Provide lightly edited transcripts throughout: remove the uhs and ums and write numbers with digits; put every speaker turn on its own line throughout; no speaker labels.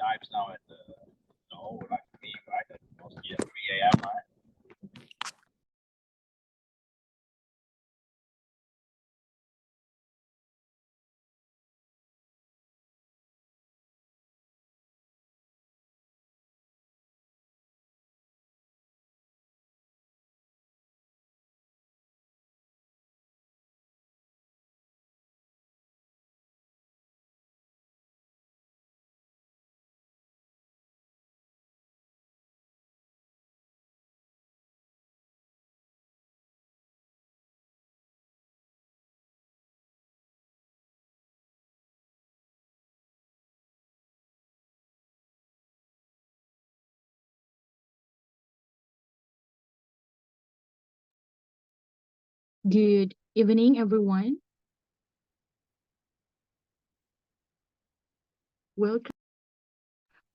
times now at like me, right? At mostly at 3 a.m. Right?
Good evening, everyone. Welcome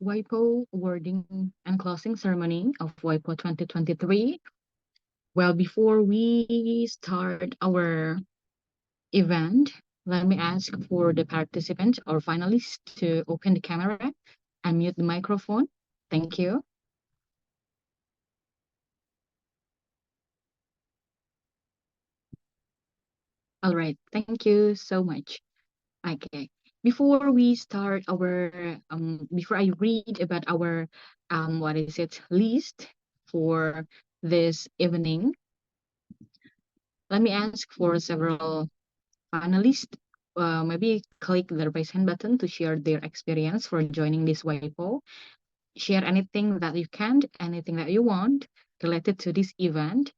to WYPO awarding and closing ceremony of WYPO 2023. Well, before we start our event, let me ask for the participants or finalists to open the camera and mute the microphone. Thank you. All right, thank you so much. Okay, before we start our before I read about our what is it list for this evening, let me ask for several panelists. Maybe click the raise hand button to share their experience for joining this WIPO. Share anything that you can, anything that you want related to this event.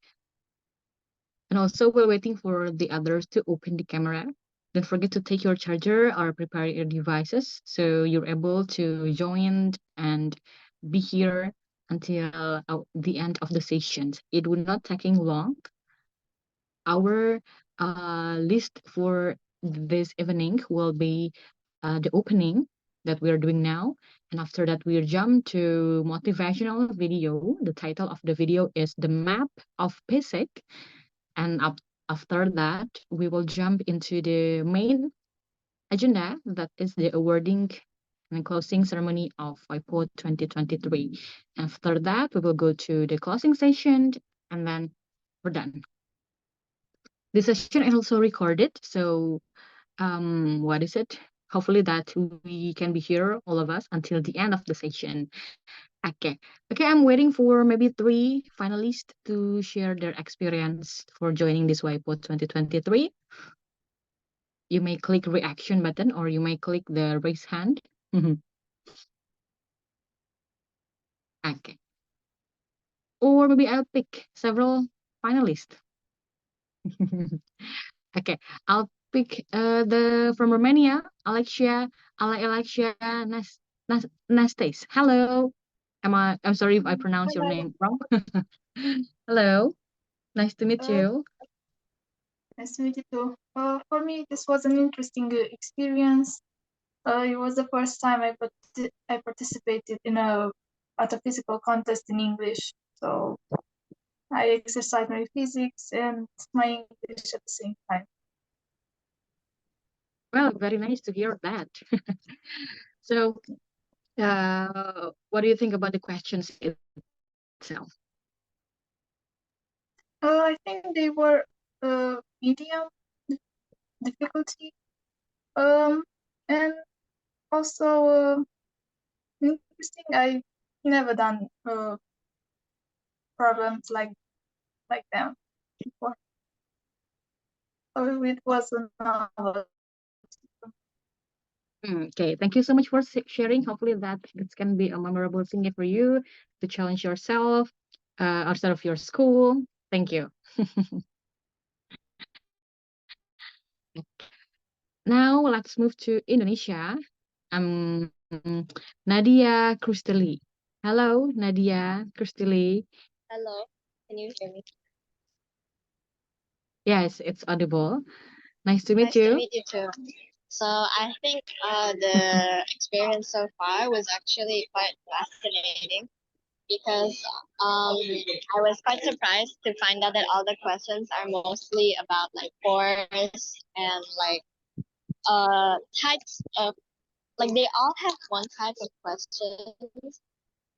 And also, while waiting for the others to open the camera, don't forget to take your charger or prepare your devices so you're able to join and be here until the end of the sessions. It will not taking long. Our list for this evening will be the opening that we are doing now. And after that, we'll jump to motivational video. The title of the video is The Map of PSEC. And after that, we will jump into the main agenda, that is the awarding and closing ceremony of WIPO 2023. After that, we will go to the closing session, and then we're done. This session is also recorded, so what is it? Hopefully that we can be here, all of us, until the end of the session. Okay, I'm waiting for maybe 3 finalists to share their experience for joining this WIPO 2023. You may click reaction button or you may click the raise hand. Okay. Or maybe I'll pick several finalists. Okay, I'll pick from Romania, Alexia Nastes. Hello. I'm sorry if I pronounce your name wrong. Hello. Nice to meet you.
Nice to meet you too. For me, this was an interesting experience. It was the first time I participated in a physical contest in English. So I exercised my physics and my English at the same time.
Well, very nice to hear that. So, what do you think about the questions itself?
I think they were medium difficulty, and also interesting. I never done problems like them before. So it was a novel.
Okay, thank you so much for sharing. Hopefully that it can be a memorable thing for you to challenge yourself outside of your school. Thank you. Now let's move to Indonesia. Nadia Krusteli. Hello, Nadia Krusteli.
Hello, can you hear me?
Yes, it's audible. Nice to meet
you.
you.
Nice to meet you too. So I think the experience so far was actually quite fascinating because I was quite surprised to find out that all the questions are mostly about like force and like types of like they all have one type of questions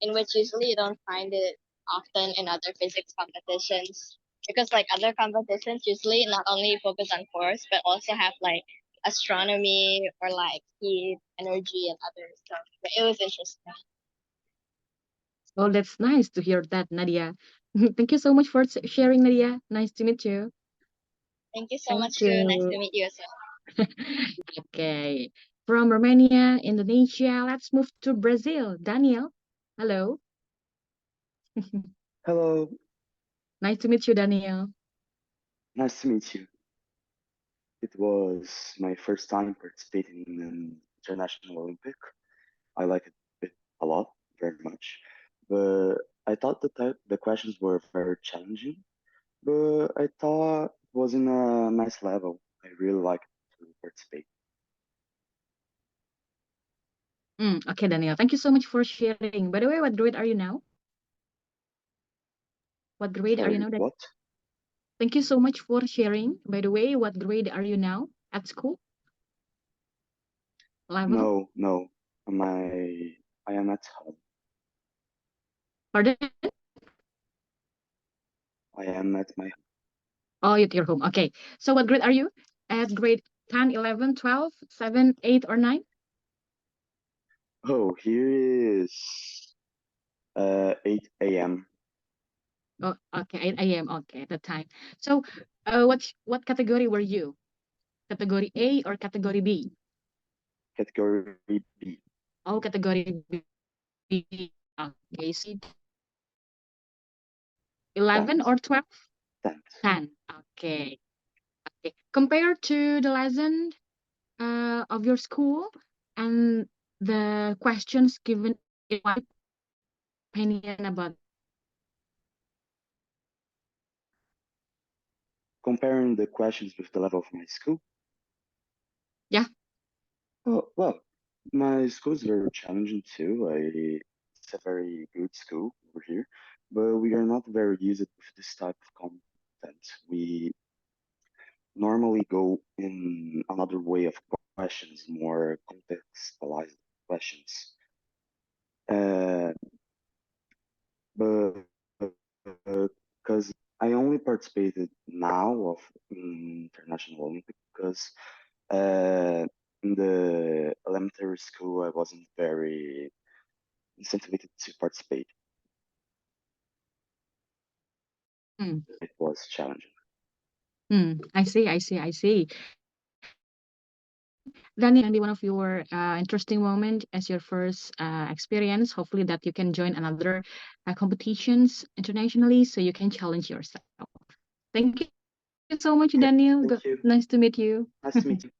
in which usually you don't find it often in other physics competitions. Because like other competitions usually not only focus on force but also have like astronomy or like heat, energy and other stuff. But it was interesting.
Oh, that's nice to hear that, Nadia. Thank you so much for sharing, Nadia. Nice to meet you.
Thank you so
Thank
much too. Nice to
you.
meet you as well.
Okay. From Romania, Indonesia, let's move to Brazil. Daniel, hello.
Hello,
Nice to meet you, Daniel.
nice to meet you. It was my first time participating in an international Olympic. I liked it a lot, very much. But I thought the questions were very challenging, but I thought it was in a nice level. I really liked to participate.
Okay, Daniel. Thank you so much for sharing. By the way, what grade are you now? What grade are you
Sorry,
now?
what?
Thank you so much for sharing. By the way, what grade are you now at school? Level?
No. I am at home.
Pardon?
I am at my home.
Oh, you're at your home. Okay. So what grade are you? At grade 10, 11, 12, 7, 8, or 9?
Oh, here is 8 a.m.
Oh, okay. I am okay at the time. So, what category were you? Category A or category B?
Category B.
Oh, category B. Okay. So 11
10th.
or 12?
10th.
10. Okay. Okay. Compared to the lesson of your school and the questions given, in my opinion about.
Comparing the questions with the level of my school.
Yeah.
Oh, well, my school is very challenging too. It's a very good school over here, but we are not very used with this type of content. We normally go in another way of questions, more contextualized questions. Uh, but because I only participated now of International Olympic because in the elementary school I wasn't very incentivized to participate.
Mm.
It was challenging.
I see. Daniel, can be one of your interesting moment as your first experience. Hopefully that you can join another competitions internationally so you can challenge yourself. Thank you so much,
Okay,
Daniel.
thank you.
Nice to meet you.
Nice to meet you.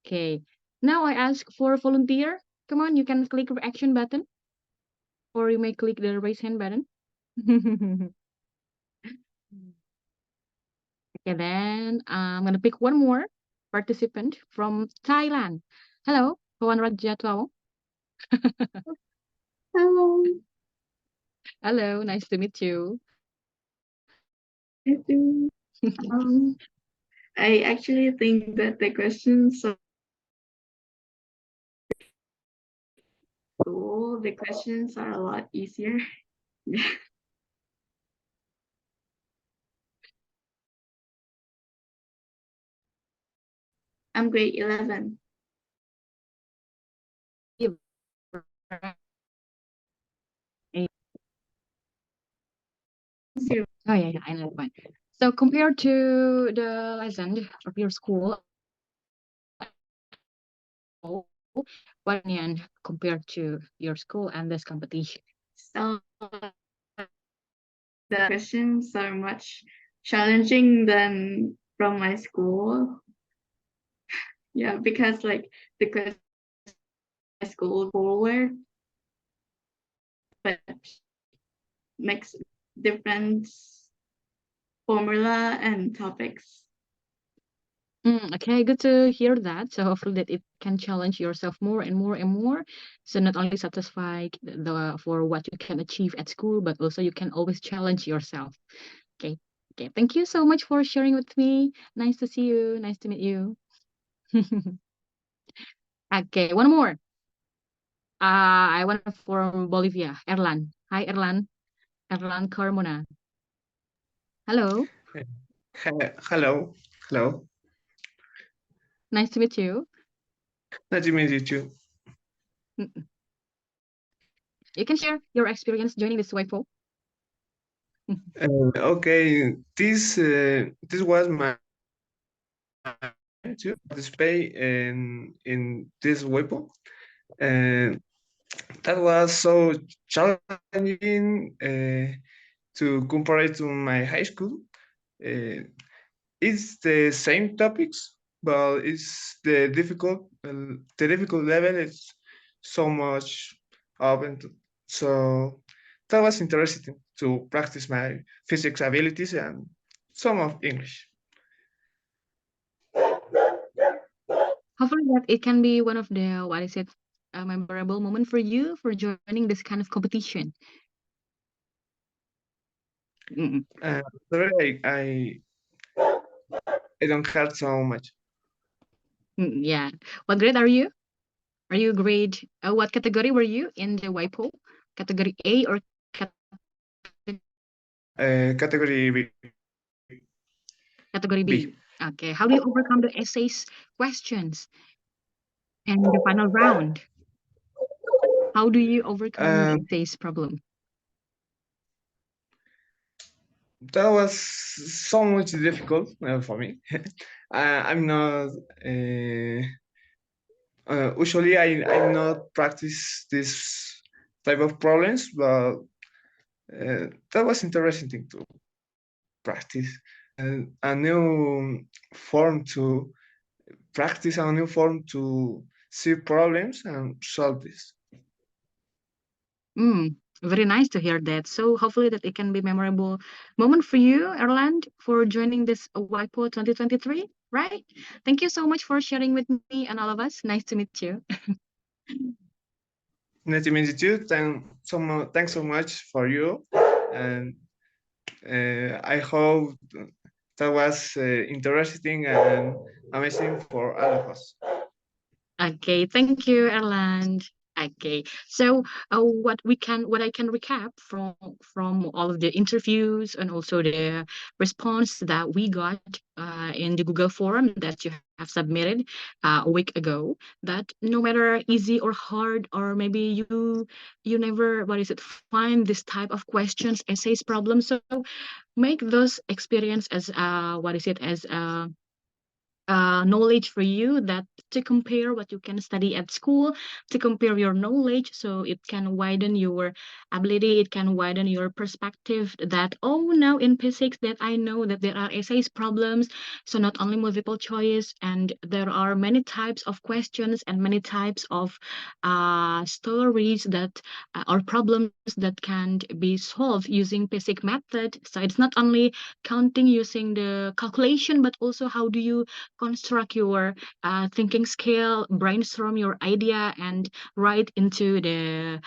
Okay. Now I ask for volunteer. Come on, you can click reaction button or you may click the raise hand button. Okay, then I'm gonna pick one more participant from Thailand. Hello, Kawan Rajatwao.
Hello.
Hello, nice to meet you.
I do. I actually think that the questions are cool. The questions are a lot easier. I'm grade 11. Zero.
Oh yeah, I know one. So compared to the lesson of your school, what opinion compared to your school and this competition?
So the questions are much challenging than from my school. Yeah, because like the question my school forward, but makes different formula and topics.
Okay, good to hear that. So hopefully that it can challenge yourself more and more and more. So not only satisfied for what you can achieve at school, but also you can always challenge yourself. Okay. Okay. Thank you so much for sharing with me. Nice to see you. Nice to meet you. Okay, one more. I want from Bolivia, Erlan. Hi, Erlan. Erlan Carmona. Hello.
Hello. Hello.
Nice to meet you.
Nice to meet you too.
You can share your experience joining this WYPO.
Okay, this was my to participate in this WYPO, and that was so challenging to compare it to my high school. It's the same topics, but it's the difficult level is so much open. So that was interesting to practice my physics abilities and some of English.
Hopefully that it can be one of the, what is it, a memorable moment for you for joining this kind of competition.
Sorry, I don't have so much.
Yeah. What grade are you? Are you grade, what category were you in the WYPO? Category A or
Category B.
category B? Okay. How do you overcome the essays questions and the final round? How do you overcome the essays problem?
That was so much difficult for me. I'm not usually I'm not practice this type of problems, but that was interesting to practice a new form to practice, a new form to see problems and solve this.
Very nice to hear that. So hopefully that it can be memorable moment for you, Erland, for joining this WYPO 2023, right? Thank you so much for sharing with me and all of us. Nice to meet you.
Nice to meet you too. Thanks so much for you, and I hope that was interesting and amazing for all of us.
Okay, thank you, Erland. Okay, so what I can recap from all of the interviews and also the response that we got in the Google form that you have submitted a week ago, that no matter easy or hard, or maybe you never find this type of questions, essays, problems, so make those experience as as knowledge for you, that to compare what you can study at school, to compare your knowledge, so it can widen your ability, it can widen your perspective, that now in physics that I know that there are essays problems, so not only multiple choice, and there are many types of questions and many types of stories that or problems that can be solved using physics method. So it's not only counting using the calculation, but also how do you construct your thinking scale, brainstorm your idea, and write into the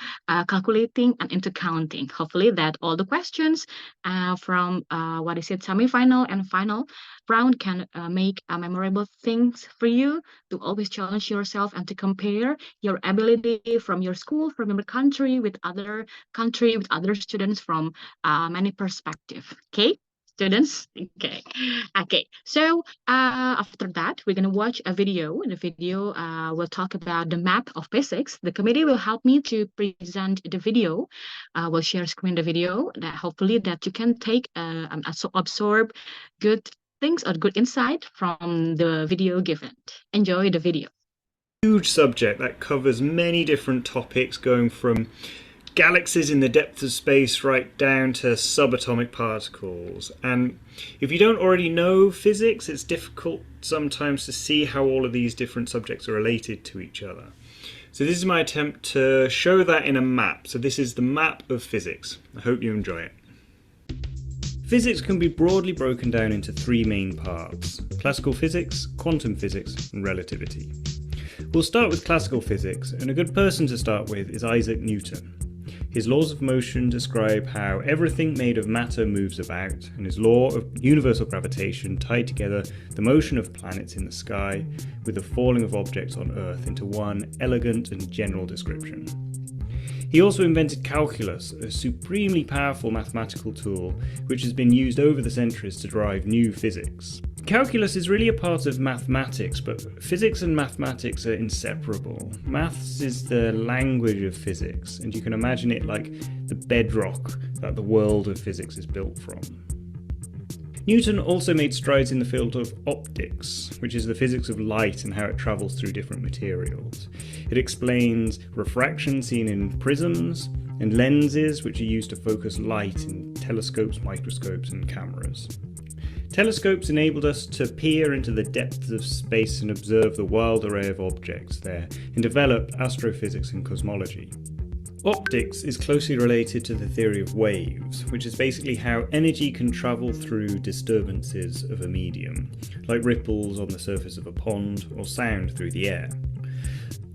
calculating and into counting. Hopefully that all the questions from semi-final and final round can make memorable things for you to always challenge yourself and to compare your ability from your school, from your country, with other students from many perspectives. Okay, students. Okay, so after that we're going to watch a video. The video will talk about the map of physics. The committee will help me to present the video. We'll share screen the video, that hopefully that you can take absorb good things or good insight from the video given. Enjoy the video.
Huge subject that covers many different topics, going from galaxies in the depth of space right down to subatomic particles. And if you don't already know physics, it's difficult sometimes to see how all of these different subjects are related to each other. So this is my attempt to show that in a map. So this is the map of physics. I hope you enjoy it. Physics can be broadly broken down into three main parts: classical physics, quantum physics, and relativity. We'll start with classical physics, and a good person to start with is Isaac Newton. His laws of motion describe how everything made of matter moves about, and his law of universal gravitation tied together the motion of planets in the sky with the falling of objects on Earth into one elegant and general description. He also invented calculus, a supremely powerful mathematical tool which has been used over the centuries to drive new physics. Calculus is really a part of mathematics, but physics and mathematics are inseparable. Maths is the language of physics, and you can imagine it like the bedrock that the world of physics is built from. Newton also made strides in the field of optics, which is the physics of light and how it travels through different materials. It explains refraction seen in prisms and lenses, which are used to focus light in telescopes, microscopes, and cameras. Telescopes enabled us to peer into the depths of space and observe the wild array of objects there, and develop astrophysics and cosmology. Optics is closely related to the theory of waves, which is basically how energy can travel through disturbances of a medium, like ripples on the surface of a pond or sound through the air.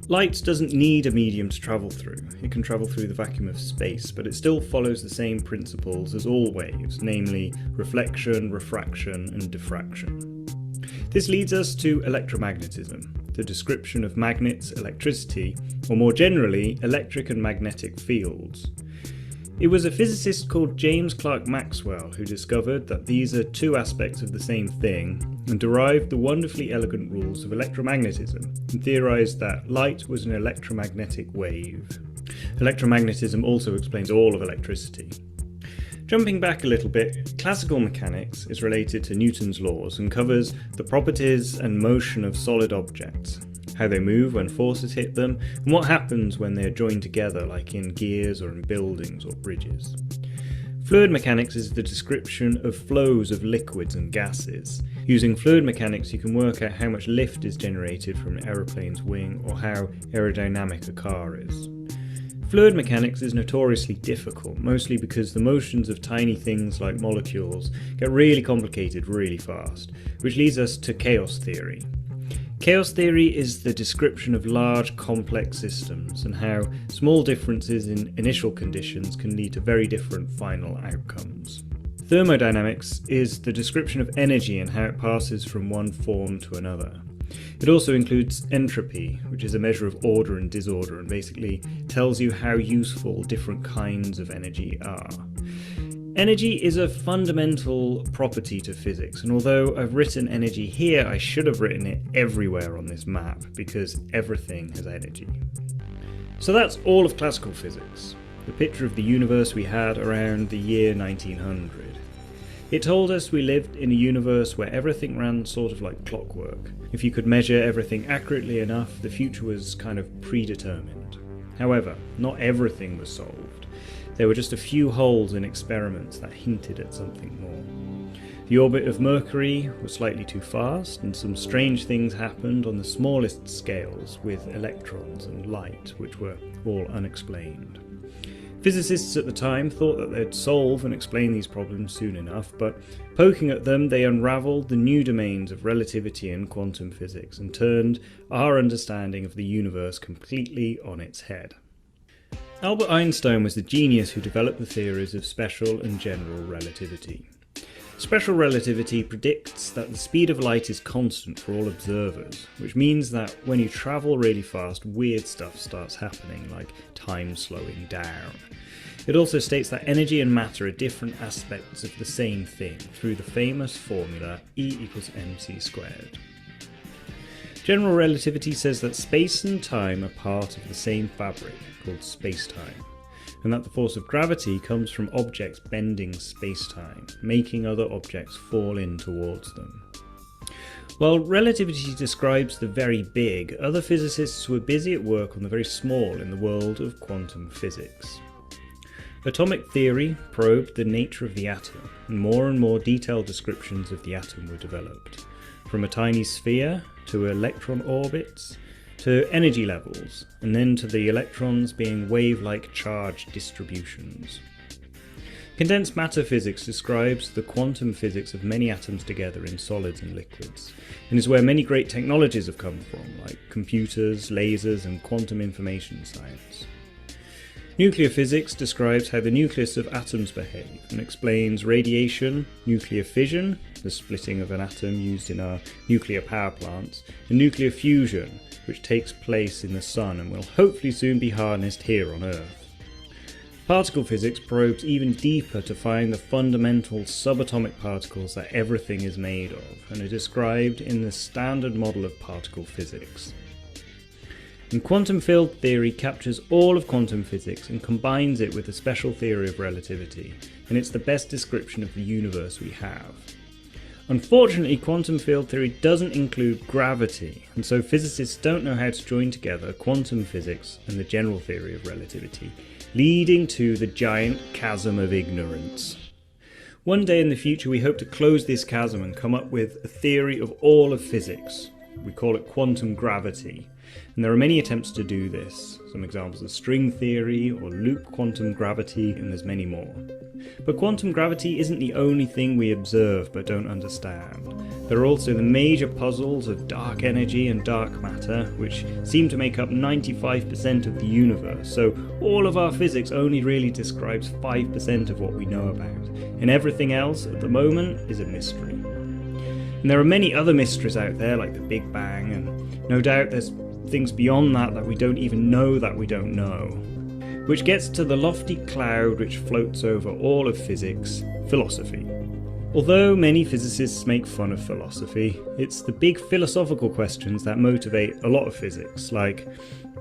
Light doesn't need a medium to travel through. It can travel through the vacuum of space, but it still follows the same principles as all waves, namely reflection, refraction, and diffraction. This leads us to electromagnetism, the description of magnets, electricity, or more generally, electric and magnetic fields. It was a physicist called James Clerk Maxwell who discovered that these are two aspects of the same thing, and derived the wonderfully elegant rules of electromagnetism, and theorized that light was an electromagnetic wave. Electromagnetism also explains all of electricity. Jumping back a little bit, classical mechanics is related to Newton's laws and covers the properties and motion of solid objects, how they move when forces hit them, and what happens when they are joined together, like in gears or in buildings or bridges. Fluid mechanics is the description of flows of liquids and gases. Using fluid mechanics, you can work out how much lift is generated from an aeroplane's wing or how aerodynamic a car is. Fluid mechanics is notoriously difficult, mostly because the motions of tiny things like molecules get really complicated really fast, which leads us to chaos theory. Chaos theory is the description of large, complex systems and how small differences in initial conditions can lead to very different final outcomes. Thermodynamics is the description of energy and how it passes from one form to another. It also includes entropy, which is a measure of order and disorder and basically tells you how useful different kinds of energy are. Energy is a fundamental property to physics, and although I've written energy here, I should have written it everywhere on this map, because everything has energy. So that's all of classical physics, the picture of the universe we had around the year 1900. It told us we lived in a universe where everything ran sort of like clockwork. If you could measure everything accurately enough, the future was kind of predetermined. However, not everything was solved. There were just a few holes in experiments that hinted at something more. The orbit of Mercury was slightly too fast, and some strange things happened on the smallest scales with electrons and light, which were all unexplained. Physicists at the time thought that they'd solve and explain these problems soon enough, but poking at them, they unravelled the new domains of relativity and quantum physics and turned our understanding of the universe completely on its head. Albert Einstein was the genius who developed the theories of special and general relativity. Special relativity predicts that the speed of light is constant for all observers, which means that when you travel really fast, weird stuff starts happening, like time slowing down. It also states that energy and matter are different aspects of the same thing through the famous formula E=mc². General relativity says that space and time are part of the same fabric, called spacetime, and that the force of gravity comes from objects bending spacetime, making other objects fall in towards them. While relativity describes the very big, other physicists were busy at work on the very small in the world of quantum physics. Atomic theory probed the nature of the atom, and more detailed descriptions of the atom were developed, from a tiny sphere to electron orbits, to energy levels, and then to the electrons being wave-like charge distributions. Condensed matter physics describes the quantum physics of many atoms together in solids and liquids, and is where many great technologies have come from, like computers, lasers, and quantum information science. Nuclear physics describes how the nucleus of atoms behave and explains radiation, nuclear fission, the splitting of an atom used in our nuclear power plants, and nuclear fusion, which takes place in the Sun and will hopefully soon be harnessed here on Earth. Particle physics probes even deeper to find the fundamental subatomic particles that everything is made of, and are described in the standard model of particle physics. And quantum field theory captures all of quantum physics and combines it with the special theory of relativity, and it's the best description of the universe we have. Unfortunately, quantum field theory doesn't include gravity, and so physicists don't know how to join together quantum physics and the general theory of relativity, leading to the giant chasm of ignorance. One day in the future we hope to close this chasm and come up with a theory of all of physics. We call it quantum gravity, and there are many attempts to do this. Some examples are string theory or loop quantum gravity, and there's many more. But quantum gravity isn't the only thing we observe but don't understand. There are also the major puzzles of dark energy and dark matter, which seem to make up 95% of the universe, so all of our physics only really describes 5% of what we know about, and everything else at the moment is a mystery. And there are many other mysteries out there, like the Big Bang, and no doubt there's things beyond that we don't even know that we don't know. Which gets to the lofty cloud which floats over all of physics, philosophy. Although many physicists make fun of philosophy, it's the big philosophical questions that motivate a lot of physics, like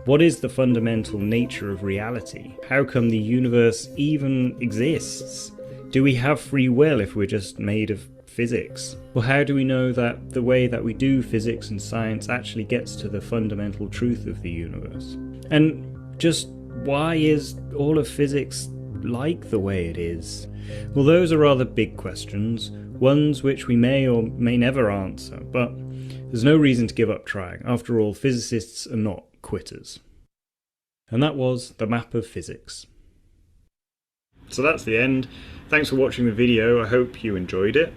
what is the fundamental nature of reality? How come the universe even exists? Do we have free will if we're just made of physics? Or how do we know that the way that we do physics and science actually gets to the fundamental truth of the universe? And just why is all of physics like the way it is? Well, those are rather big questions, ones which we may or may never answer, but there's no reason to give up trying. After all, physicists are not quitters. And that was the map of physics. So that's the end. Thanks for watching the video. I hope you enjoyed it.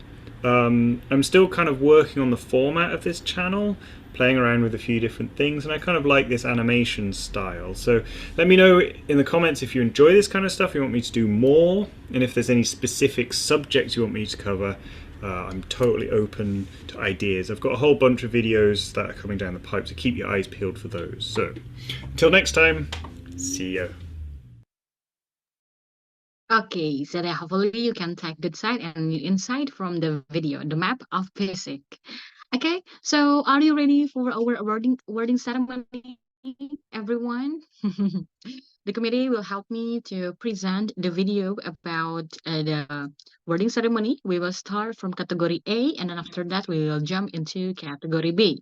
I'm still kind of working on the format of this channel, playing around with a few different things, and I kind of like this animation style. So let me know in the comments if you enjoy this kind of stuff, you want me to do more, and if there's any specific subjects you want me to cover. I'm totally open to ideas. I've got a whole bunch of videos that are coming down the pipe, so keep your eyes peeled for those. So until next time, see ya.
Okay, so then hopefully you can take good side and insight from the video, the map of physics. Okay, so are you ready for our awarding ceremony, everyone? The committee will help me to present the video about the awarding ceremony. We will start from category A, and then after that we will jump into category B.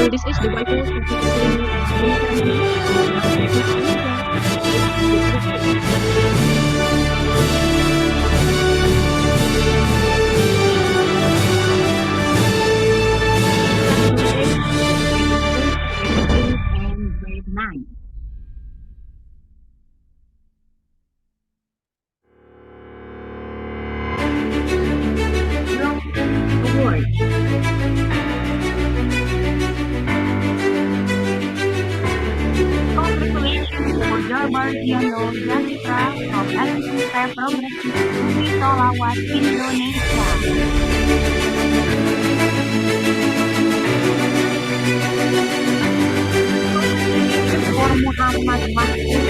So this is the WYPO 2023 and grade 9. Award. Congratulations for Jarbardiano Jessica from STEM Progressive Bumi Solawat, Indonesia. Congratulations for Muhammad Mahmud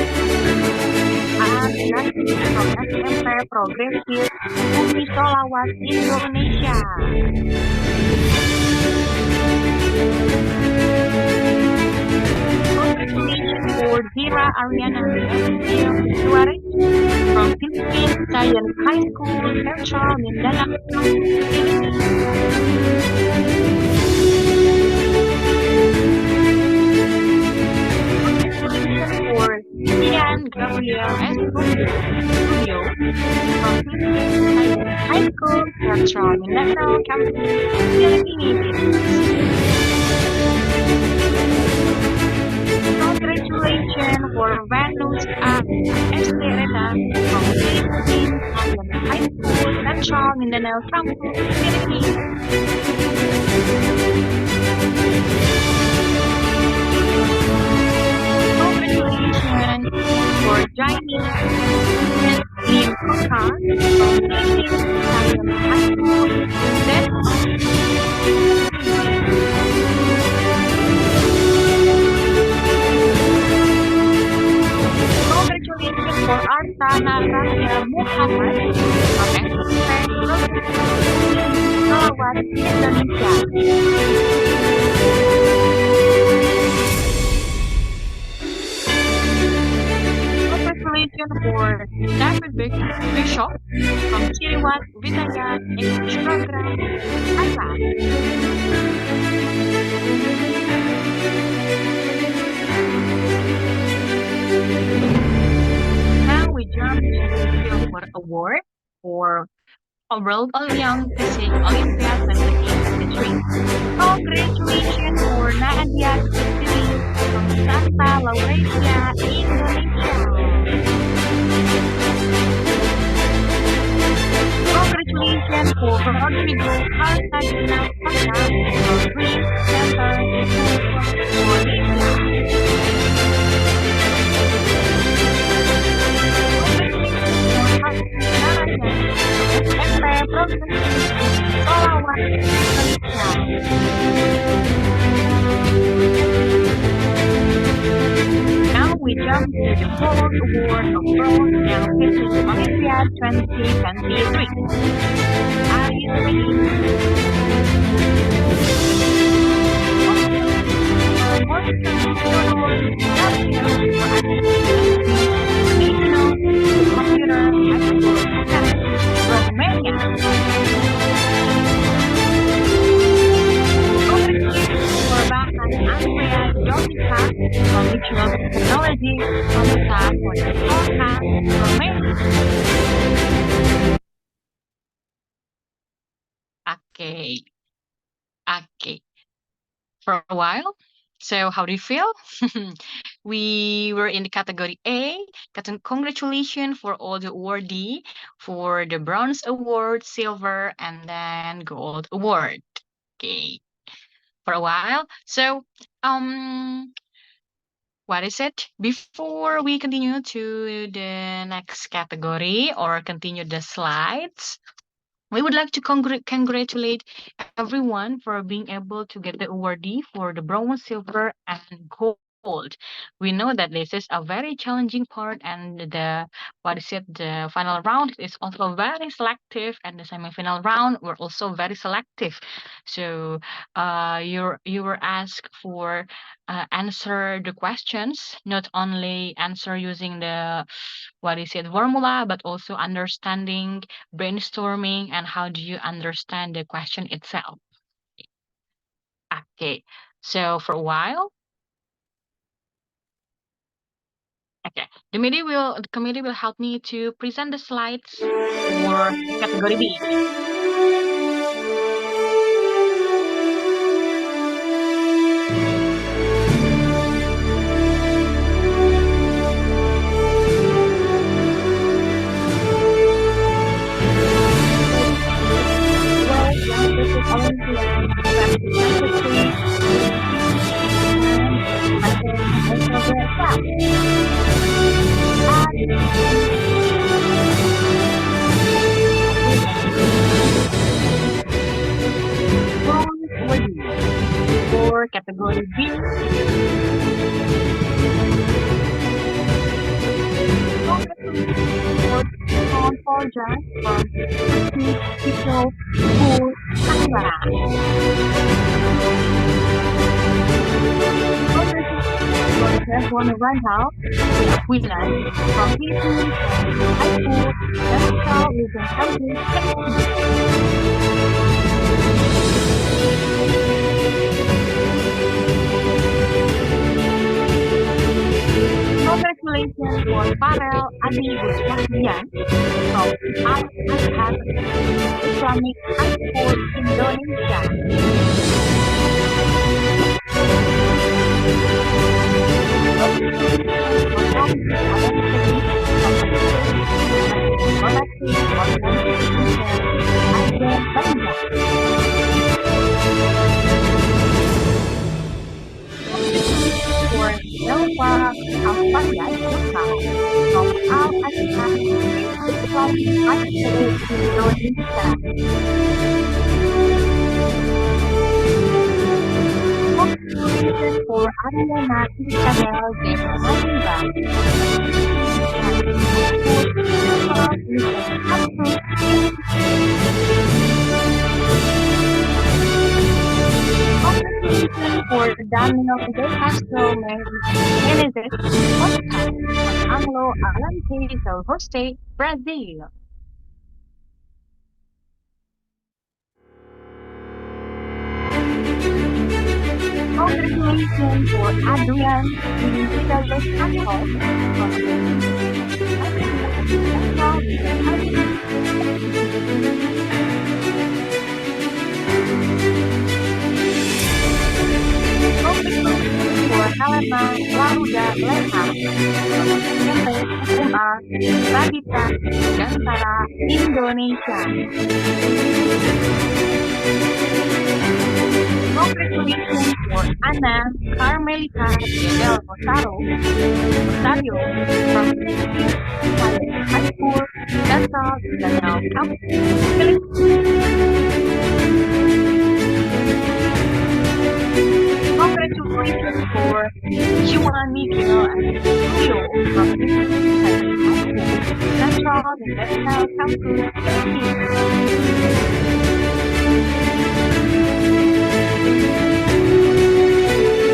Jessica from SMP Progressive Bumi Solawat, Indonesia. Congratulations for Zira Ariana Suarez from Philippines Science High School, Central Mindanao, Philippines. Congratulations for Ian Gabriel Esposito from Philippines Science High School, Central Mindanao, Philippines. Congratulations for Venus Estereta from Philippines Science High School, Central Mindanao, Philippines. Congratulations for Jaime Lim Koka from Philippines Science High School, Congratulations for Artana Rahya Muhammad from SMP Salawat, Indonesia. Congratulations for David Bishop from Chiriwat Vidayat English Program, Thailand. Now we jump to the Silver Award for World Young Physics Olympiad 2023. Congratulations for Nadia Fitri from Santa Lauretia, Indonesia. Congratulations for Rodrigo Cartagena Pata from Green Center, Malaysia. Now we jump to the Gold Award of World Young Physics Olympiad 2023. Are you ready? Technology for the podcast Okay. Okay. For a while. So how do you feel? We were in the category A. Congratulations for all the awardee for the bronze award, silver, and then gold award. Okay. For a while. So what is it? Before we continue to the next category or continue the slides, we would like to congratulate everyone for being able to get the awardee for the bronze, silver, and gold. We know that this is a very challenging part, and the final round is also very selective, and the semifinal round were also very selective. So you were asked for answer the questions, not only answer using the formula, but also understanding, brainstorming, and how do you understand the question itself. Okay, So for a while, okay, the committee will help me to present the slides for category B. For category B, for John from People School, Canberra. One run out, we learn from people high school, that's how we can help you. Congratulations for Farel Adi Guswadian from Al-Azhar Islamic High School, Indonesia. For Elva Alfaya Jepang from Al-Azhar Islamic High School, Indonesia. Congratulations for Ariana Isabel de Marimba. Congratulations for Daniel De Castro Menezes Costa from Anglo Alante del Jose, Brazil. Congratulations for Adrian Gonzalez Campos from Congratulations for Helena Laruda Leham from SMP SMA Radita Gantara, Indonesia. Congratulations for Ana Carmelita del Rosario from High School, Dasar Danau Campus, Congratulations for Juan Miguel and Julio from Central National Campus,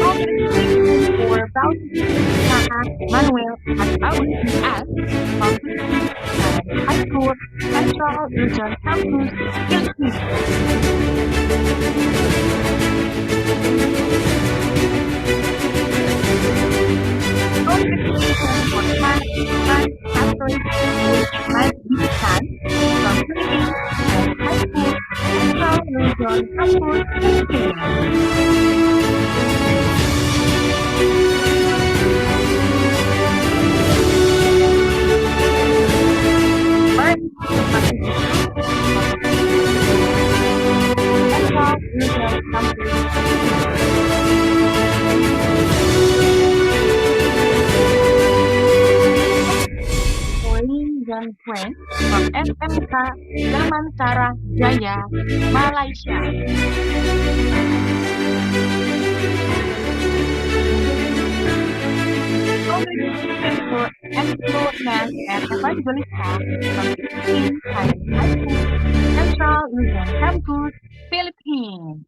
Congratulations for Bautista Manuel and August S. from High School, Central Luzon Campus, Philippines. Congratulations for Catholic which might be son from Philippines and High School, Central Luzon Campus, Philippines. Friend from SMK Damansara Jaya, Malaysia. Congratulations for Angelo Nas and Evangelista from Philippines High School, Central Luzon Campus, Philippines.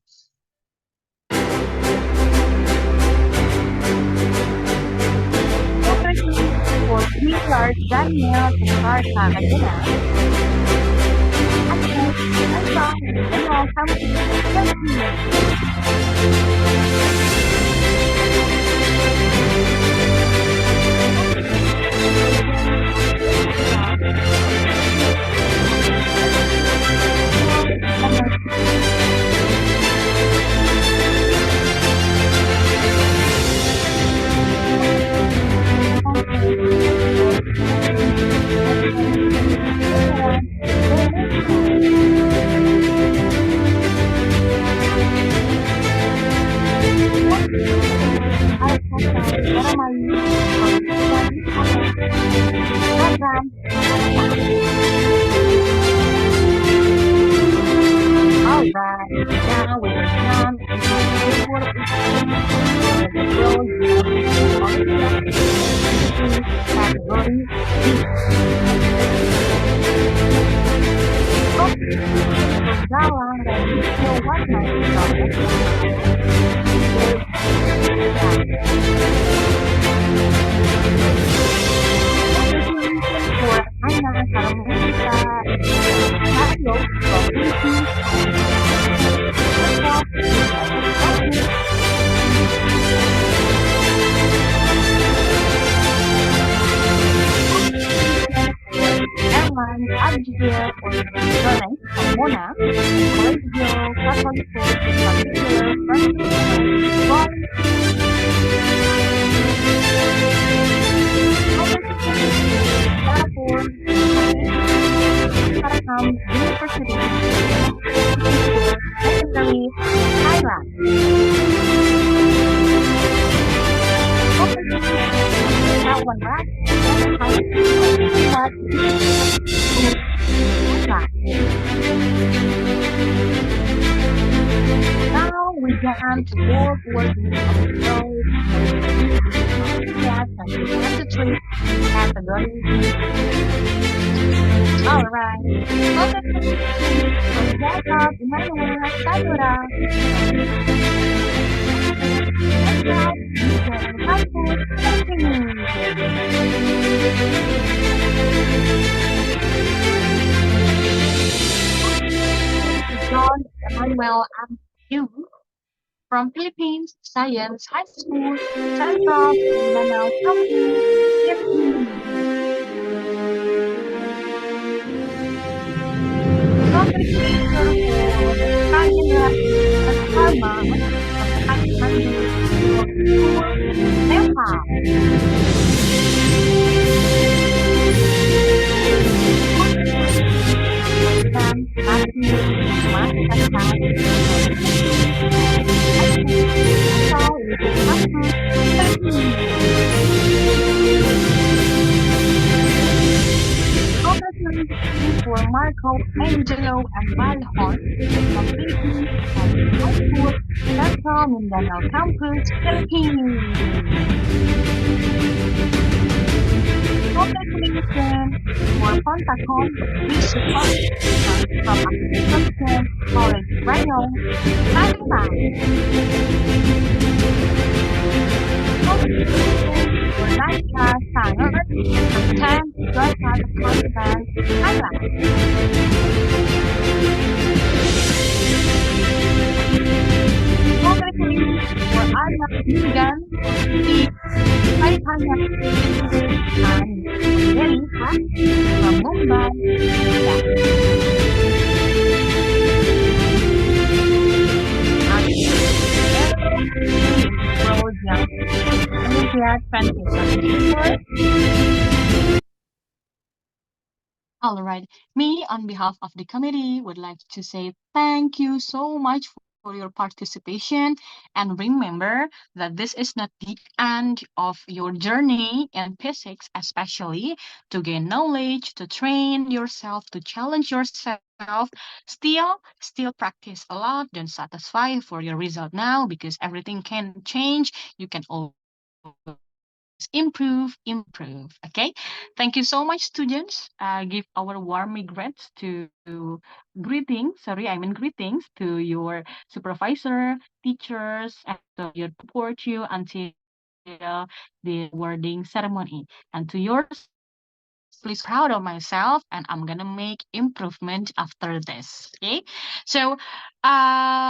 For Richard Daniel Jakarta, Manila. from Philippines Science High School, Central Mindanao County, Philippines. For Marco, Angelo, and Valhon from Philippines and High School, Central Mindanao Campus, Philippines. Congratulations for Pontacon, Physicists from Assumption College, Rayon, Taliban. Congratulations for Nadia Sanger from 10 Georgia Taliban, Thailand. Congratulations for Anna Megan, Titania, and Erika from Mumbai, India. And World Young Olympiad 2024. All right. Me, on behalf of the committee, would like to say thank you so much for your participation. And remember that this is not the end of your journey in physics, especially to gain knowledge, to train yourself, to challenge yourself. Still practice a lot. Don't satisfy for your result now because everything can change. You can always improve. Okay, thank you so much, students. Give our warm regrets to greetings to your supervisor, teachers, and to your support you until the awarding ceremony, and to your please proud of myself, and I'm gonna make improvement after this. Okay, so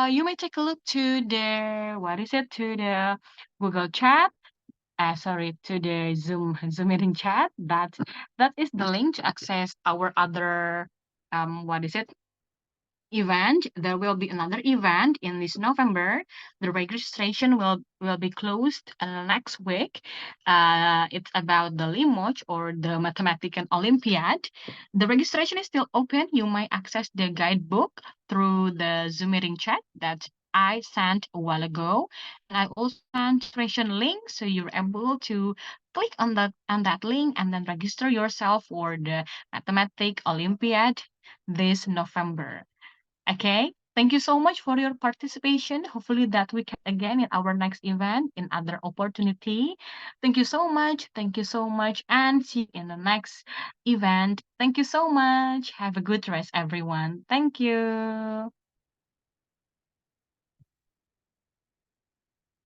you may take a look to the to the Google Chat. Sorry, to the Zoom meeting chat. That is the link to access our other event. There will be another event in this November. The registration will be closed next week. It's about the LIMOCH, or the Mathematical Olympiad. The registration is still open. You might access the guidebook through the Zoom meeting chat that I sent a while ago. And I also sent registration link, so you're able to click on that link and then register yourself for the Mathematical Olympiad this November. Okay, thank you so much for your participation. Hopefully that we can again in our next event, in other opportunity. Thank you so much. Thank you so much. And see you in the next event. Thank you so much. Have a good rest, everyone. Thank you.